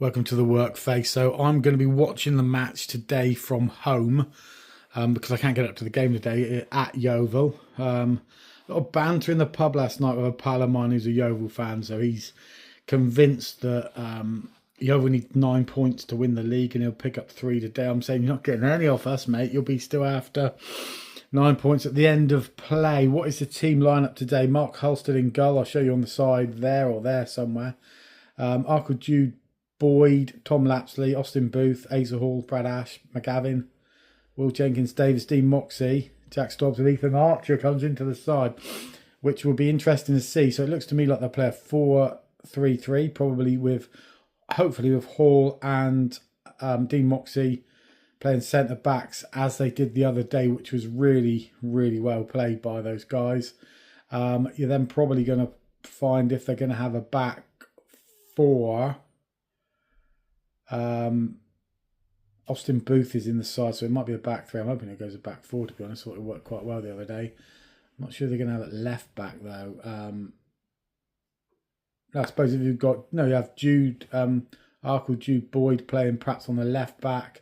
Welcome to the Workface. So I'm going to be watching the match today from home because I can't get up to the game today at Yeovil. A lot of banter in the pub last night with a pal of mine who's a Yeovil fan. So he's convinced that Yeovil need 9 points to win the league and he'll pick up 3 today. I'm saying you're not getting any off us, mate. You'll be still after 9 points at the end of play. What is the team lineup today? Mark Halstead in goal. I'll show you on the side there or there somewhere. Arkle Jude, Boyd, Tom Lapsley, Austin Booth, Asa Hall, Brad Ash, McGavin, Will Jenkins, Davis, Dean Moxey, Jack Stobbs and Ethan Archer comes into the side, which will be interesting to see. So it looks to me like they'll play a 4-3-3, probably hopefully with Hall and Dean Moxey playing centre backs as they did the other day, which was really, really well played by those guys. You're then probably going to find if they're going to have a back four. Austin Booth is in the side, so it might be a back three. I'm hoping it goes a back four, to be honest. I thought it worked quite well the other day. I'm not sure they're going to have it left back, though. I suppose if you have Jude, Arkle, Jude, Boyd playing perhaps on the left back,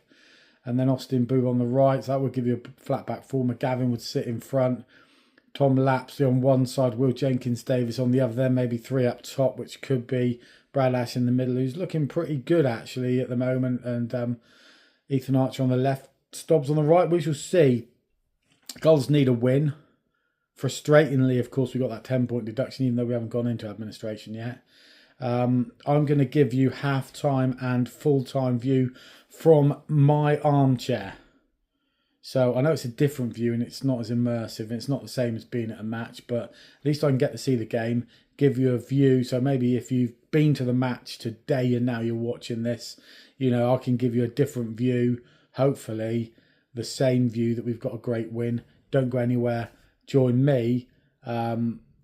and then Austin Booth on the right. So that would give you a flat back four. McGavin would sit in front. Tom Lapsley on one side, Will Jenkins, Davis on the other. Then maybe 3 up top, which could be Brad Ash in the middle, who's looking pretty good actually at the moment, and Ethan Archer on the left, Stobbs on the right. We shall see. Gulls need a win. Frustratingly, of course, we got that 10-point deduction, even though we haven't gone into administration yet. I'm going to give you half-time and full-time view from my armchair. So I know it's a different view and it's not as immersive and it's not the same as being at a match, but at least I can get to see the game, give you a view. So maybe if you've been to the match today and now you're watching this, I can give you a different view, hopefully the same view that we've got a great win. Don't go anywhere. Join me at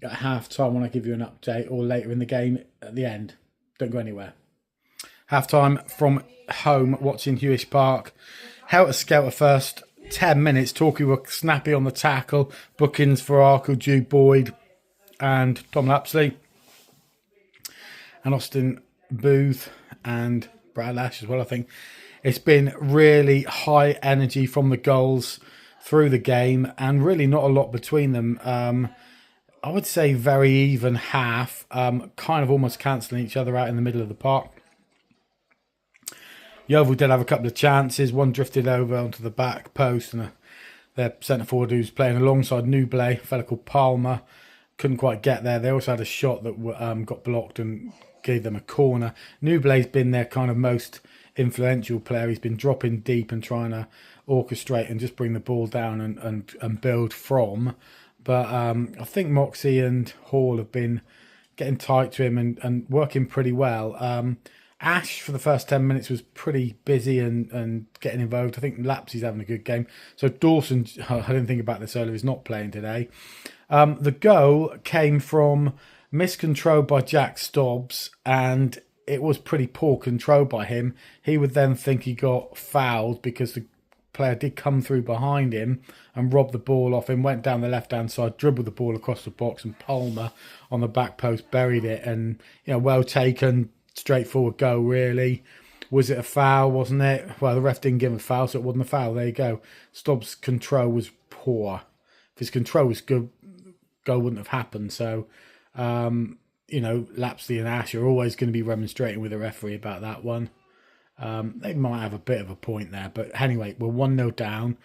half time when I give you an update, or later in the game at the end. Don't go anywhere. Half time from home, watching Hewish Park. Helter Skelter first 10 minutes. Torquay were snappy on the tackle. Bookings for Arkle, Jude, Boyd and Tom Lapsley. And Austin Booth and Brad Ash as well, I think. It's been really high energy from the goals through the game and really not a lot between them. I would say very even half, kind of almost cancelling each other out in the middle of the park. Yeovil did have a couple of chances. One drifted over onto the back post and their centre forward who's playing alongside Nubley, a fella called Palmer, couldn't quite get there. They also had a shot that got blocked and gave them a corner. Nubley's been their kind of most influential player. He's been dropping deep and trying to orchestrate and just bring the ball down and build from. But I think Moxey and Hall have been getting tight to him and working pretty well. Ash, for the first 10 minutes, was pretty busy and getting involved. I think Lapsley's having a good game. So Dawson, I didn't think about this earlier, is not playing today. The goal came from miscontrol by Jack Stobbs, and it was pretty poor control by him. He would then think he got fouled because the player did come through behind him and robbed the ball off him, went down the left-hand side, dribbled the ball across the box, and Palmer on the back post buried it. And, well taken, straightforward goal, really. Was it a foul, wasn't it? Well, the ref didn't give him a foul, so it wasn't a foul. There you go. Stobbs' control was poor. If his control was good, goal wouldn't have happened. So, Lapsley and Ash are always going to be remonstrating with the referee about that one. They might have a bit of a point there. But anyway, we're 1-0 down.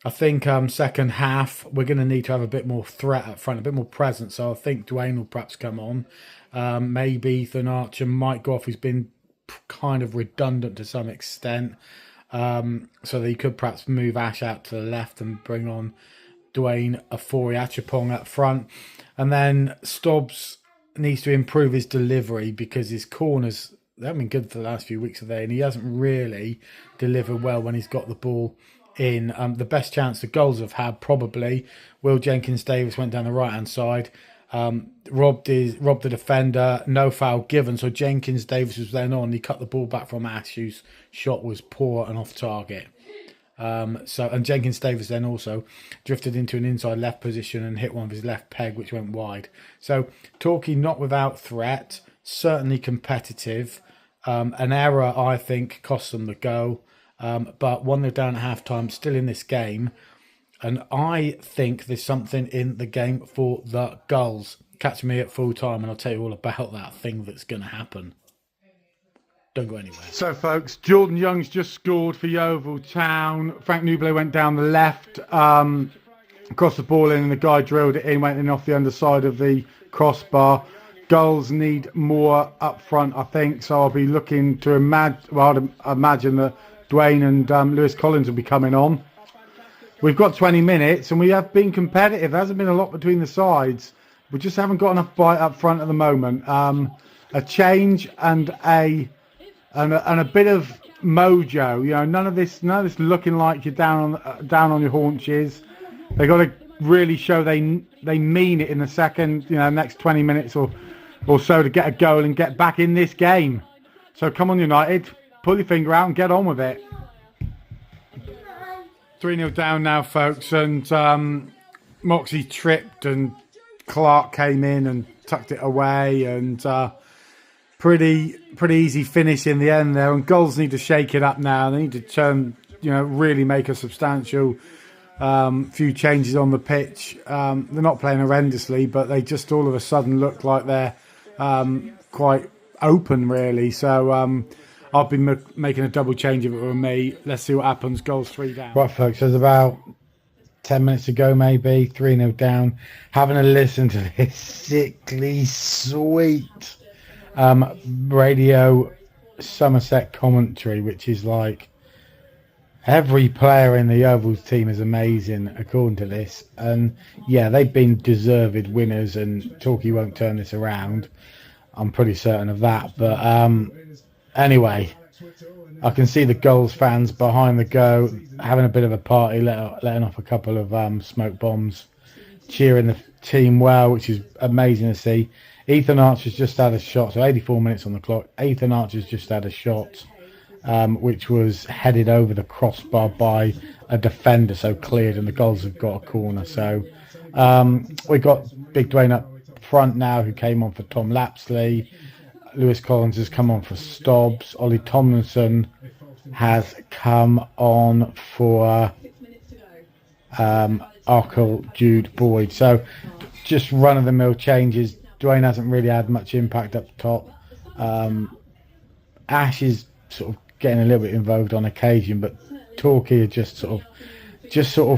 I think second half, we're going to need to have a bit more threat up front, a bit more presence. So I think Dwayne will perhaps come on. Maybe Ethan Archer might go off. He's been kind of redundant to some extent. So that he could perhaps move Ash out to the left and bring on Dwayne Afori Achapong up front. And then Stobbs needs to improve his delivery because his corners, they haven't been good for the last few weeks of the day, and he hasn't really delivered well when he's got the ball in. The best chance the goals have had, probably, Will Jenkins Davis went down the right-hand side, robbed the defender, no foul given, so Jenkins Davis was then on. He cut the ball back from Ash, whose shot was poor and off target. And Jenkins Davis then also drifted into an inside left position and hit one of his left peg, which went wide. So Torquay not without threat, certainly competitive. An error, I think, cost them the goal. But 1-0 down at half-time, still in this game. And I think there's something in the game for the goals. Catch me at full time and I'll tell you all about that thing that's going to happen. Don't go anywhere. So, folks, Jordan Young's just scored for Yeovil Town. Frank Nubile went down the left, crossed the ball in, and the guy drilled it in, went in off the underside of the crossbar. Goals need more up front, I think. So I'll be looking to imagine that Dwayne and Lewis Collins will be coming on. We've got 20 minutes and we have been competitive. There hasn't been a lot between the sides. We just haven't got enough bite up front at the moment. A change and a bit of mojo. You know, none of this looking like you're down on your haunches. They got to really show they mean it in the second, next 20 minutes or so to get a goal and get back in this game. So come on, United, pull your finger out and get on with it. 3-0 down now, folks, and Moxie tripped and Clark came in and tucked it away, and pretty easy finish in the end there. And goals need to shake it up now. They need to turn, really make a substantial few changes on the pitch. They're not playing horrendously, but they just all of a sudden look like they're quite open, really. So I'll be making a double change if it were me. Let's see what happens. Goals 3 down. Right, folks, there's about 10 minutes ago, maybe 3-0 down. Having a listen to this sickly sweet radio Somerset commentary, which is like every player in the Yeovils team is amazing according to this. And yeah, they've been deserved winners, and Torquay won't turn this around. I'm pretty certain of that. But anyway, I can see the goals fans behind the go having a bit of a party, letting off a couple of smoke bombs, cheering the team well, which is amazing to see. Ethan Archer's just had a shot, so 84 minutes on the clock. Ethan Archer's just had a shot, which was headed over the crossbar by a defender, so cleared, and the goals have got a corner. So we got Big Dwayne up front now, who came on for Tom Lapsley. Lewis Collins has come on for Stobbs. Ollie Tomlinson has come on for Arkle Jude Boyd. So just run-of-the-mill changes. Dwayne hasn't really had much impact up top. Ash is sort of getting a little bit involved on occasion, but Torquay are just sort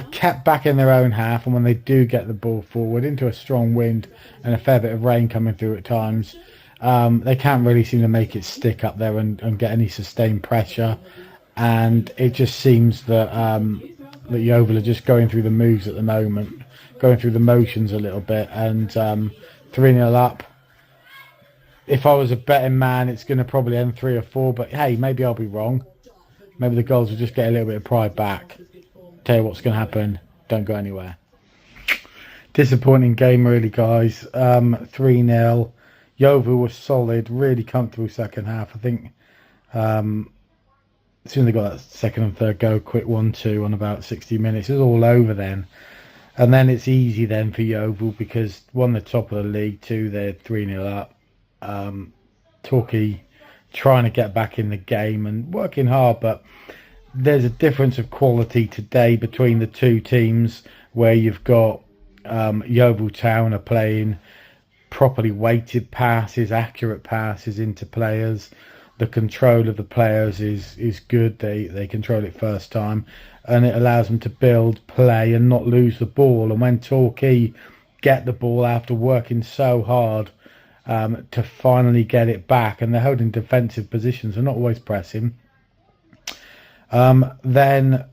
of kept back in their own half, and when they do get the ball forward into a strong wind and a fair bit of rain coming through at times, they can't really seem to make it stick up there and get any sustained pressure. And it just seems that that Yeovil are just going through the moves at the moment, going through the motions a little bit, and 3-0 up. If I was a betting man, it's going to probably end 3 or 4, but hey, maybe I'll be wrong. Maybe the goals will just get a little bit of pride back. Tell you what's going to happen, don't go anywhere. Disappointing game, really, guys. 3-0. Yeovil was solid, really comfortable second half. I think as soon as they got that second and third go, quick 1-2 on about 60 minutes, it was all over then. And then it's easy then for Yeovil because 1, they're top of the league, 2, they're 3-0 up. Torquay trying to get back in the game and working hard, but there's a difference of quality today between the two teams, where you've got Yeovil Town are playing properly weighted passes, accurate passes into players. The control of the players is good. They control it first time, and it allows them to build, play, and not lose the ball. And when Torquay get the ball after working so hard to finally get it back, and they're holding defensive positions, they're not always pressing, then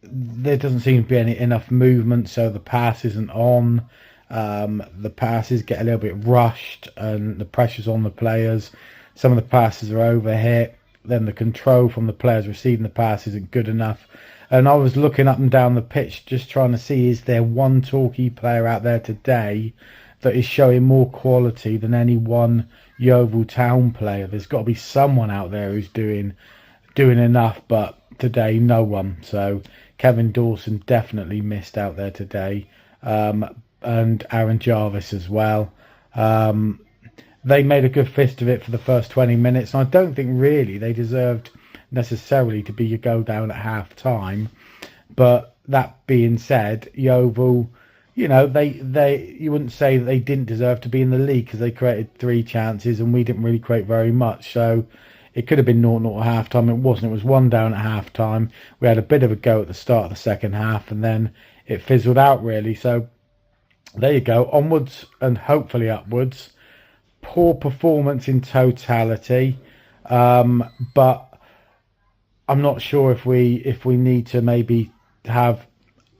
there doesn't seem to be enough movement, so the pass isn't on. The passes get a little bit rushed and the pressure's on the players. Some of the passes are overhit, then the control from the players receiving the pass isn't good enough. And I was looking up and down the pitch just trying to see, is there one Torquay player out there today that is showing more quality than any one Yeovil Town player? There's got to be someone out there who's doing enough, but today no one. So Kevin Dawson definitely missed out there today, and Aaron Jarvis as well. they made a good fist of it for the first 20 minutes. And I don't think really they deserved necessarily to be a go down at half time. But that being said, Yeovil, you know, they you wouldn't say that they didn't deserve to be in the league because they created 3 chances and we didn't really create very much. So it could have been 0-0 at half time. It wasn't. It was 1 down at half time. We had a bit of a go at the start of the second half and then it fizzled out really. So there you go. Onwards and hopefully upwards. Poor performance in totality. But I'm not sure if we need to maybe have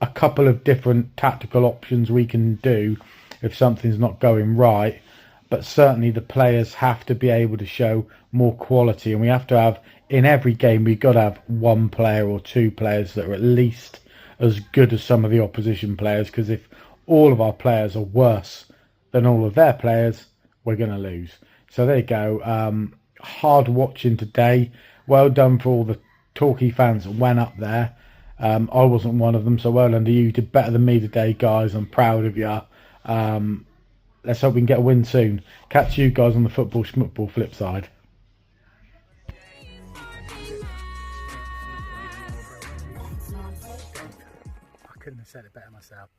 a couple of different tactical options we can do if something's not going right. But certainly the players have to be able to show more quality, and we have to have, in every game, we've got to have 1 player or 2 players that are at least as good as some of the opposition players, because if all of our players are worse than all of their players, we're going to lose. So there you go. Hard watching today. Well done for all the Torquay fans that went up there. I wasn't one of them, so well done to you. You did better than me today, guys. I'm proud of you. Let's hope we can get a win soon. Catch you guys on the football schmootball flip side. I couldn't have said it better myself.